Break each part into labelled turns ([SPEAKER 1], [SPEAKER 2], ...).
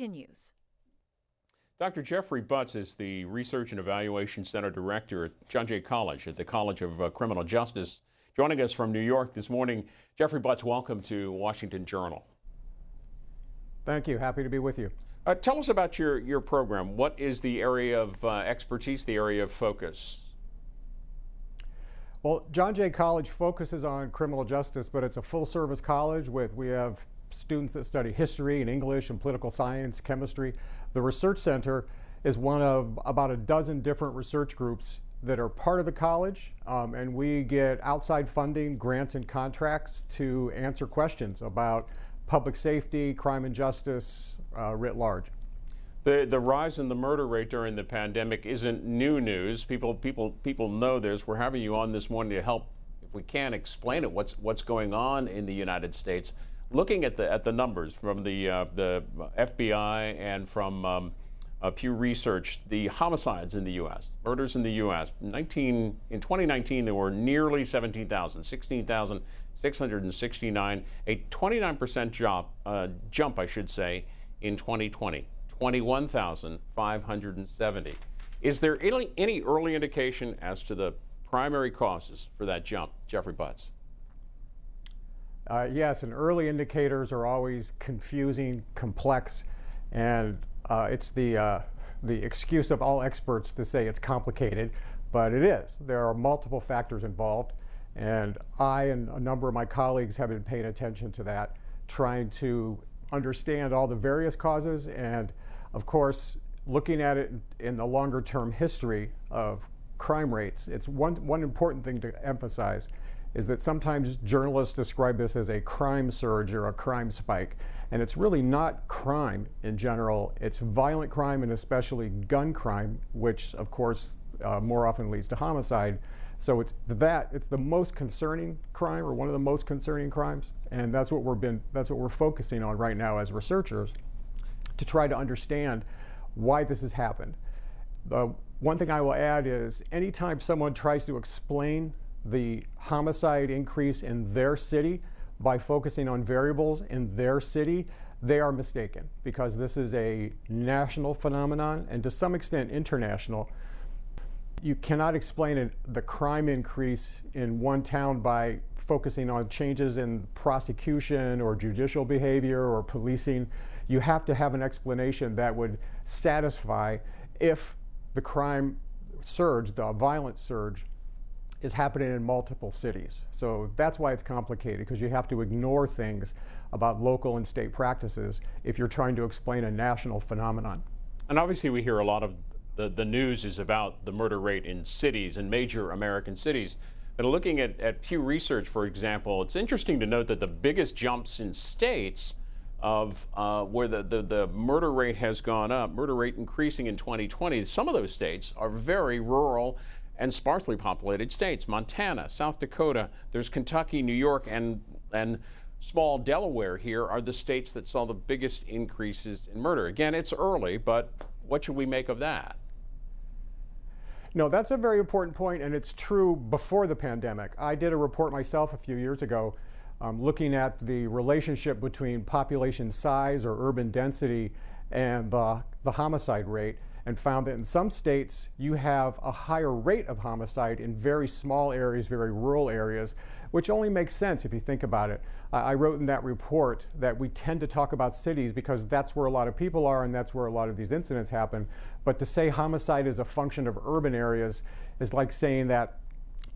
[SPEAKER 1] continues.
[SPEAKER 2] Dr. Jeffrey Butts is the Research and Evaluation Center Director at John Jay College at the College of Criminal Justice. Joining us from New York this morning, Jeffrey Butts, welcome to Washington Journal.
[SPEAKER 3] Thank you. Happy to be with you.
[SPEAKER 2] Tell us about your program. What is the area of expertise, the area of focus?
[SPEAKER 3] Well, John Jay College focuses on criminal justice, but it's a full-service college we have students that study history and English and political science, chemistry. The research center is one of about a dozen different research groups that are part of the college, and we get outside funding, grants, and contracts to answer questions about public safety, crime and justice writ large.
[SPEAKER 2] The rise in the murder rate during the pandemic isn't new news. People know this. We're having you on this morning to help, if we can, explain it. What's going on in the United States? Looking at the numbers from the FBI and from Pew Research, the homicides in the U.S., murders in the U.S. In 2019, there were nearly 17,000, 16,669, a 29% jump, I should say, in 2020, 21,570. Is there any early indication as to the primary causes for that jump, Jeffrey Butts?
[SPEAKER 3] Yes, and early indicators are always confusing, complex, and it's the excuse of all experts to say it's complicated, but it is. There are multiple factors involved, and I and a number of my colleagues have been paying attention to that, trying to understand all the various causes, and of course, looking at it in the longer-term history of crime rates. It's one important thing to emphasize is that sometimes journalists describe this as a crime surge or a crime spike, and it's really not crime in general. It's violent crime and especially gun crime, which of course more often leads to homicide. So it's the most concerning crime, or one of the most concerning crimes, and that's what we're focusing on right now as researchers, to try to understand why this has happened. One thing I will add is anytime someone tries to explain the homicide increase in their city by focusing on variables in their city, they are mistaken, because this is a national phenomenon and to some extent international. You cannot explain the crime increase in one town by focusing on changes in prosecution or judicial behavior or policing. You have to have an explanation that would satisfy if the crime surge, the violent surge, is happening in multiple cities. So that's why it's complicated, because you have to ignore things about local and state practices if you're trying to explain a national phenomenon.
[SPEAKER 2] And obviously we hear a lot of the news is about the murder rate in cities, in major American cities. But looking at Pew Research, for example, it's interesting to note that the biggest jumps in states of where the murder rate has gone up, murder rate increasing in 2020, some of those states are very rural and sparsely populated states. Montana, South Dakota, there's Kentucky, New York, and small Delaware here are the states that saw the biggest increases in murder. Again, it's early, but what should we make of that?
[SPEAKER 3] No, that's a very important point, and it's true before the pandemic. I did a report myself a few years ago looking at the relationship between population size or urban density and the homicide rate, and found that in some states you have a higher rate of homicide in very small areas, very rural areas, which only makes sense if you think about it. I wrote in that report that we tend to talk about cities because that's where a lot of people are and that's where a lot of these incidents happen. But to say homicide is a function of urban areas is like saying that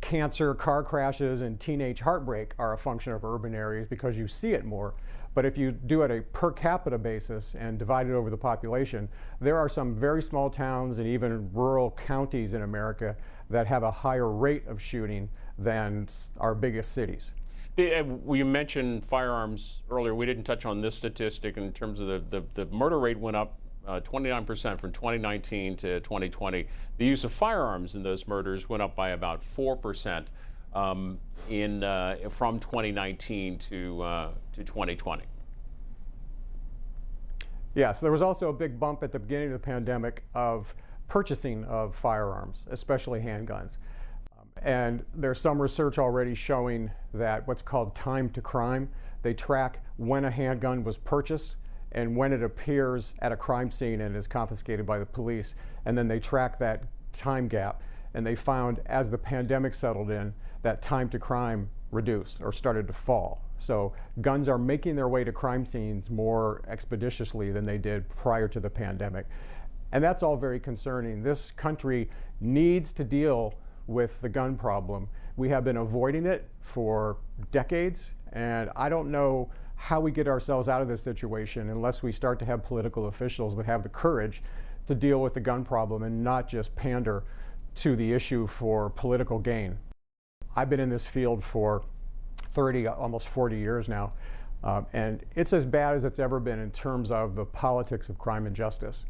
[SPEAKER 3] cancer, car crashes, and teenage heartbreak are a function of urban areas because you see it more. But if you do it a per capita basis and divide it over the population, there are some very small towns and even rural counties in America that have a higher rate of shooting than our biggest cities.
[SPEAKER 2] You mentioned firearms earlier. We didn't touch on this statistic in terms of the murder rate went up 29% from 2019 to 2020. The use of firearms in those murders went up by about 4% from 2019 to 2020.
[SPEAKER 3] Yes, there was also a big bump at the beginning of the pandemic of purchasing of firearms, especially handguns. And there's some research already showing that what's called time to crime, they track when a handgun was purchased and when it appears at a crime scene and is confiscated by the police. And then they track that time gap, and they found as the pandemic settled in, that time to crime reduced or started to fall. So guns are making their way to crime scenes more expeditiously than they did prior to the pandemic. And that's all very concerning. This country needs to deal with the gun problem. We have been avoiding it for decades, and I don't know how we get ourselves out of this situation unless we start to have political officials that have the courage to deal with the gun problem and not just pander to the issue for political gain. I've been in this field for 30, almost 40 years now, and it's as bad as it's ever been in terms of the politics of crime and justice.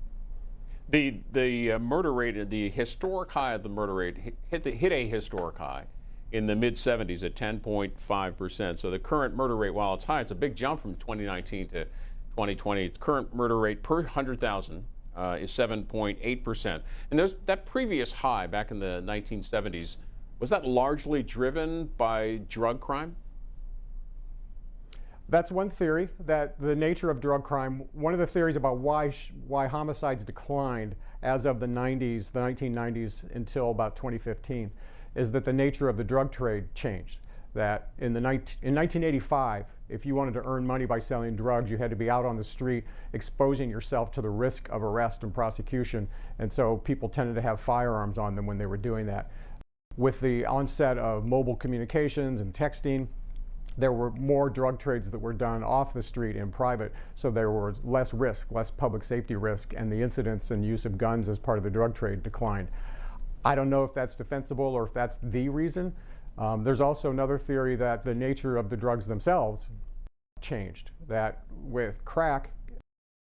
[SPEAKER 2] The murder rate, the historic high of the murder rate, hit a historic high in the mid-70s at 10.5%. So the current murder rate, while it's high, it's a big jump from 2019 to 2020. Its current murder rate per 100,000 is 7.8%. And there's that previous high back in the 1970s. Was that largely driven by drug crime?
[SPEAKER 3] That's one theory, that the nature of drug crime, one of the theories about why homicides declined as of the 90s, the 1990s until about 2015, is that the nature of the drug trade changed. That in 1985, if you wanted to earn money by selling drugs, you had to be out on the street exposing yourself to the risk of arrest and prosecution, and so people tended to have firearms on them when they were doing that. With the onset of mobile communications and texting, there were more drug trades that were done off the street in private, so there was less risk, less public safety risk, and the incidence and use of guns as part of the drug trade declined. I don't know if that's defensible or if that's the reason. There's also another theory that the nature of the drugs themselves changed, that with crack,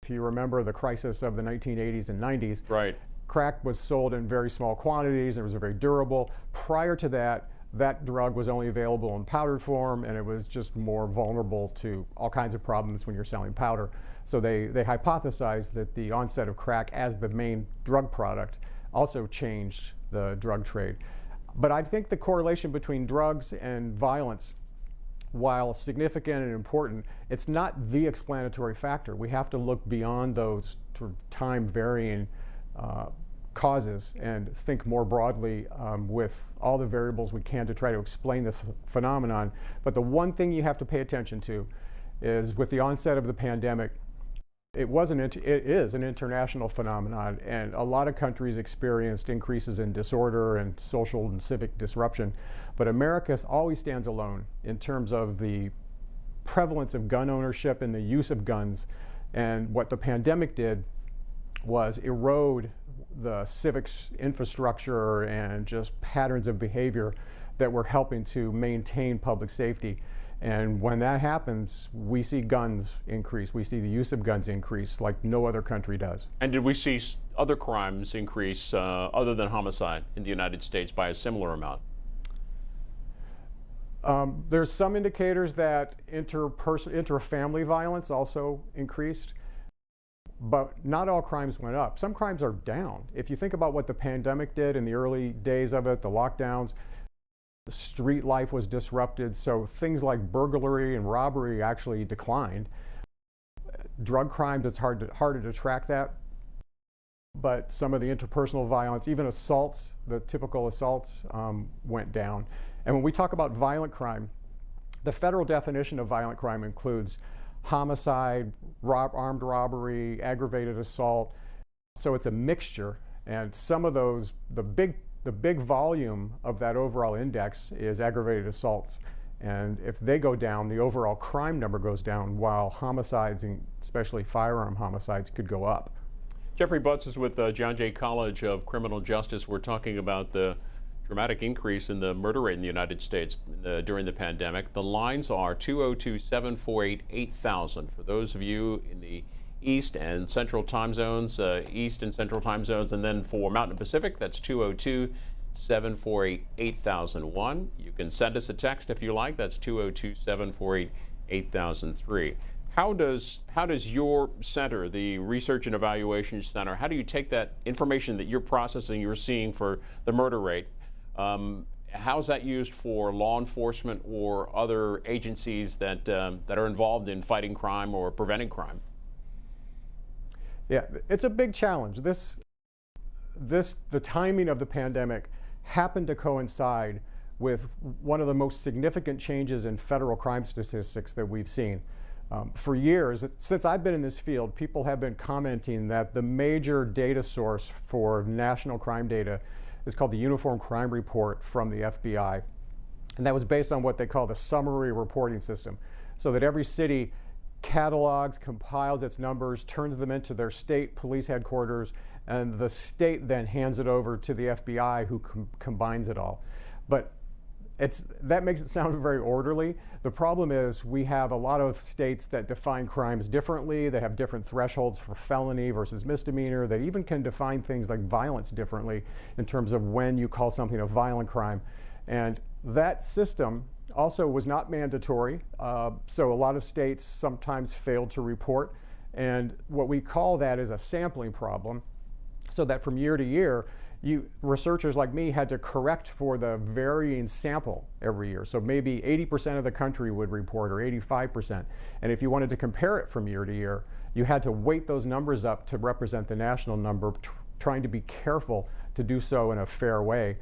[SPEAKER 3] if you remember the crisis of the 1980s and 90s,
[SPEAKER 2] right.
[SPEAKER 3] Crack was sold in very small quantities, it was very durable. Prior to that, that drug was only available in powdered form, and it was just more vulnerable to all kinds of problems when you're selling powder. So they hypothesized that the onset of crack as the main drug product also changed the drug trade. But I think the correlation between drugs and violence, while significant and important, it's not the explanatory factor. We have to look beyond those time-varying causes and think more broadly with all the variables we can to try to explain the phenomenon. But the one thing you have to pay attention to is with the onset of the pandemic, it is an international phenomenon, and a lot of countries experienced increases in disorder and social and civic disruption. But America always stands alone in terms of the prevalence of gun ownership and the use of guns. And what the pandemic did was erode the civics infrastructure and just patterns of behavior that were helping to maintain public safety. And when that happens, we see guns increase. We see the use of guns increase like no other country does.
[SPEAKER 2] And did we see other crimes increase other than homicide in the United States by a similar amount?
[SPEAKER 3] There's some indicators that intra-family violence also increased. But not all crimes went up. Some crimes are down. If you think about what the pandemic did in the early days of it, the lockdowns, the street life was disrupted, so things like burglary and robbery actually declined. Drug crimes, it's harder to track that. But some of the interpersonal violence, even assaults, the typical assaults, went down. And when we talk about violent crime, the federal definition of violent crime includes homicide, armed robbery, aggravated assault. So it's a mixture, and some of those, the big volume of that overall index is aggravated assaults. And if they go down, the overall crime number goes down, while homicides, and especially firearm homicides, could go up.
[SPEAKER 2] Jeffrey Butts is with John Jay College of Criminal Justice. We're talking about the dramatic increase in the murder rate in the United States during the pandemic. The lines are 202-748-8000 for those of you in the East and Central time zones, East and Central time zones, and then for Mountain and Pacific, that's 202-748-8001. You can send us a text if you like. That's 202-748-8003. How does your center, the Research and Evaluation Center, how do you take that information that you're processing, you're seeing for the murder rate? How's that used for law enforcement or other agencies that are involved in fighting crime or preventing crime?
[SPEAKER 3] Yeah, it's a big challenge. The timing of the pandemic happened to coincide with one of the most significant changes in federal crime statistics that we've seen. For years, since I've been in this field, people have been commenting that the major data source for national crime data is called the Uniform Crime Report from the FBI. And that was based on what they call the summary reporting system, so that every city catalogs, compiles its numbers, turns them into their state police headquarters, and the state then hands it over to the FBI, who combines it all. But that makes it sound very orderly. The problem is we have a lot of states that define crimes differently. They have different thresholds for felony versus misdemeanor. They even can define things like violence differently in terms of when you call something a violent crime. And that system also was not mandatory, so a lot of states sometimes failed to report. And what we call that is a sampling problem, so that from year to year, researchers like me had to correct for the varying sample every year. So maybe 80% of the country would report, or 85%. And if you wanted to compare it from year to year, you had to weight those numbers up to represent the national number, trying to be careful to do so in a fair way.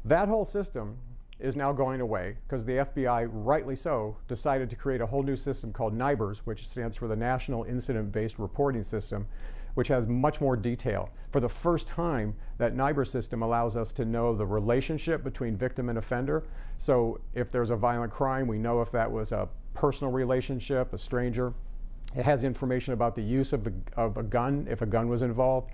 [SPEAKER 3] That whole system is now going away because the FBI, rightly so, decided to create a whole new system called NIBRS, which stands for the National Incident-Based Reporting System, which has much more detail. For the first time, that NIBRS system allows us to know the relationship between victim and offender. So if there's a violent crime, we know if that was a personal relationship, a stranger. It has information about the use of a gun, if a gun was involved.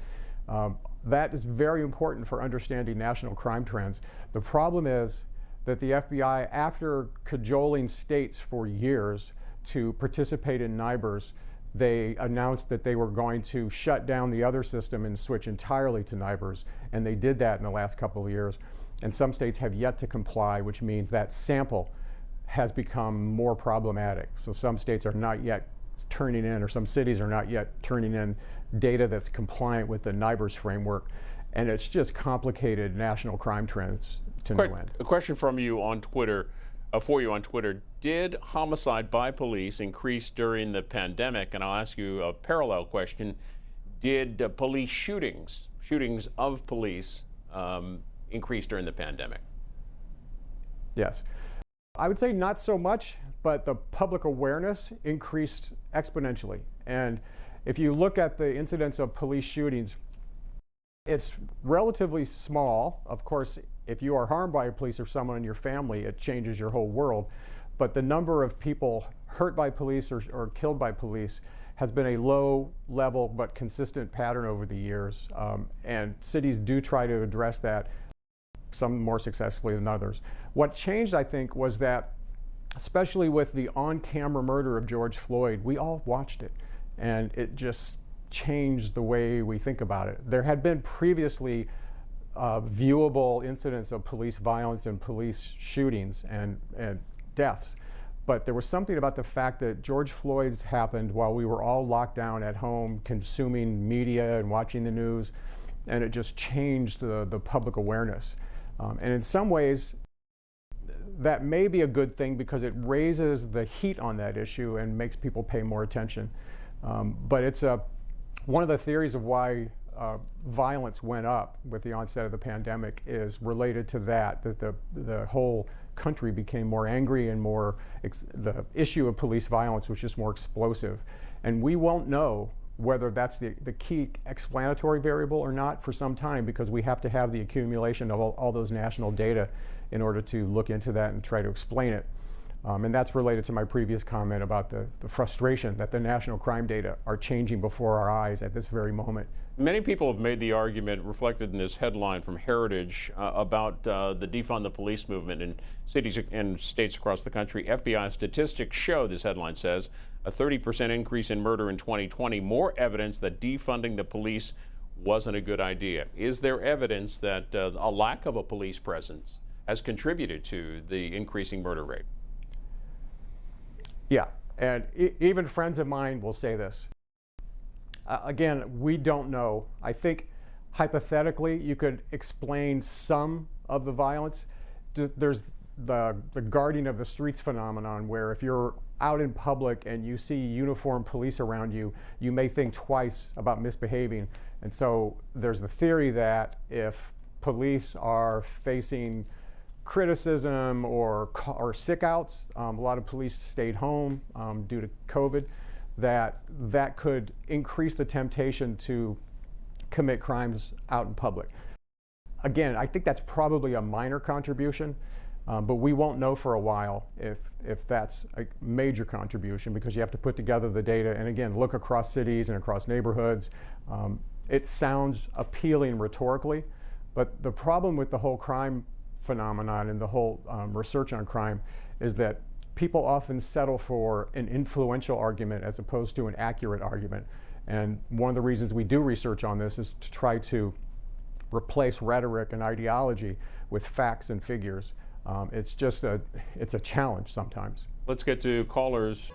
[SPEAKER 3] That is very important for understanding national crime trends. The problem is that the FBI, after cajoling states for years to participate in NIBRS, they announced that they were going to shut down the other system and switch entirely to NIBRS, and they did that in the last couple of years. And some states have yet to comply, which means that sample has become more problematic. So some states are not yet turning in, or some cities are not yet turning in data that's compliant with the NIBRS framework, and it's just complicated national crime trends to no end.
[SPEAKER 2] A question from you on Twitter. For you on Twitter, did homicide by police increase during the pandemic? And I'll ask you a parallel question. Did police shootings of police, increase during the pandemic?
[SPEAKER 3] Yes. I would say not so much, but the public awareness increased exponentially. And if you look at the incidence of police shootings, it's relatively small. Of course, if you are harmed by a police or someone in your family, it changes your whole world. But the number of people hurt by police or killed by police has been a low level but consistent pattern over the years. And cities do try to address that, some more successfully than others. What changed, I think, was that, especially with the on-camera murder of George Floyd, we all watched it. And it just changed the way we think about it. There had been previously viewable incidents of police violence and police shootings and deaths. But there was something about the fact that George Floyd's happened while we were all locked down at home, consuming media and watching the news, and it just changed the public awareness. And in some ways, that may be a good thing because it raises the heat on that issue and makes people pay more attention. But it's one of the theories of why violence went up with the onset of the pandemic is related to that the whole country became more angry and the issue of police violence was just more explosive. And we won't know whether that's the key explanatory variable or not for some time, because we have to have the accumulation of all those national data in order to look into that and try to explain it. And that's related to my previous comment about the frustration that the national crime data are changing before our eyes at this very moment.
[SPEAKER 2] Many people have made the argument, reflected in this headline from Heritage, about the defund the police movement in cities and states across the country. FBI statistics show, this headline says, a 30% increase in murder in 2020, more evidence that defunding the police wasn't a good idea. Is there evidence that a lack of a police presence has contributed to the increasing murder rate?
[SPEAKER 3] Yeah, and even friends of mine will say this. Again, we don't know. I think hypothetically you could explain some of the violence. There's the guarding of the streets phenomenon, where if you're out in public and you see uniformed police around you, you may think twice about misbehaving. And so there's the theory that if police are facing criticism or sick outs, a lot of police stayed home due to COVID, that could increase the temptation to commit crimes out in public. Again, I think that's probably a minor contribution, but we won't know for a while if that's a major contribution, because you have to put together the data and again look across cities and across neighborhoods. It sounds appealing rhetorically, but the problem with the whole crime phenomenon and the whole research on crime is that people often settle for an influential argument as opposed to an accurate argument. And one of the reasons we do research on this is to try to replace rhetoric and ideology with facts and figures. It's a challenge sometimes.
[SPEAKER 2] Let's get to callers.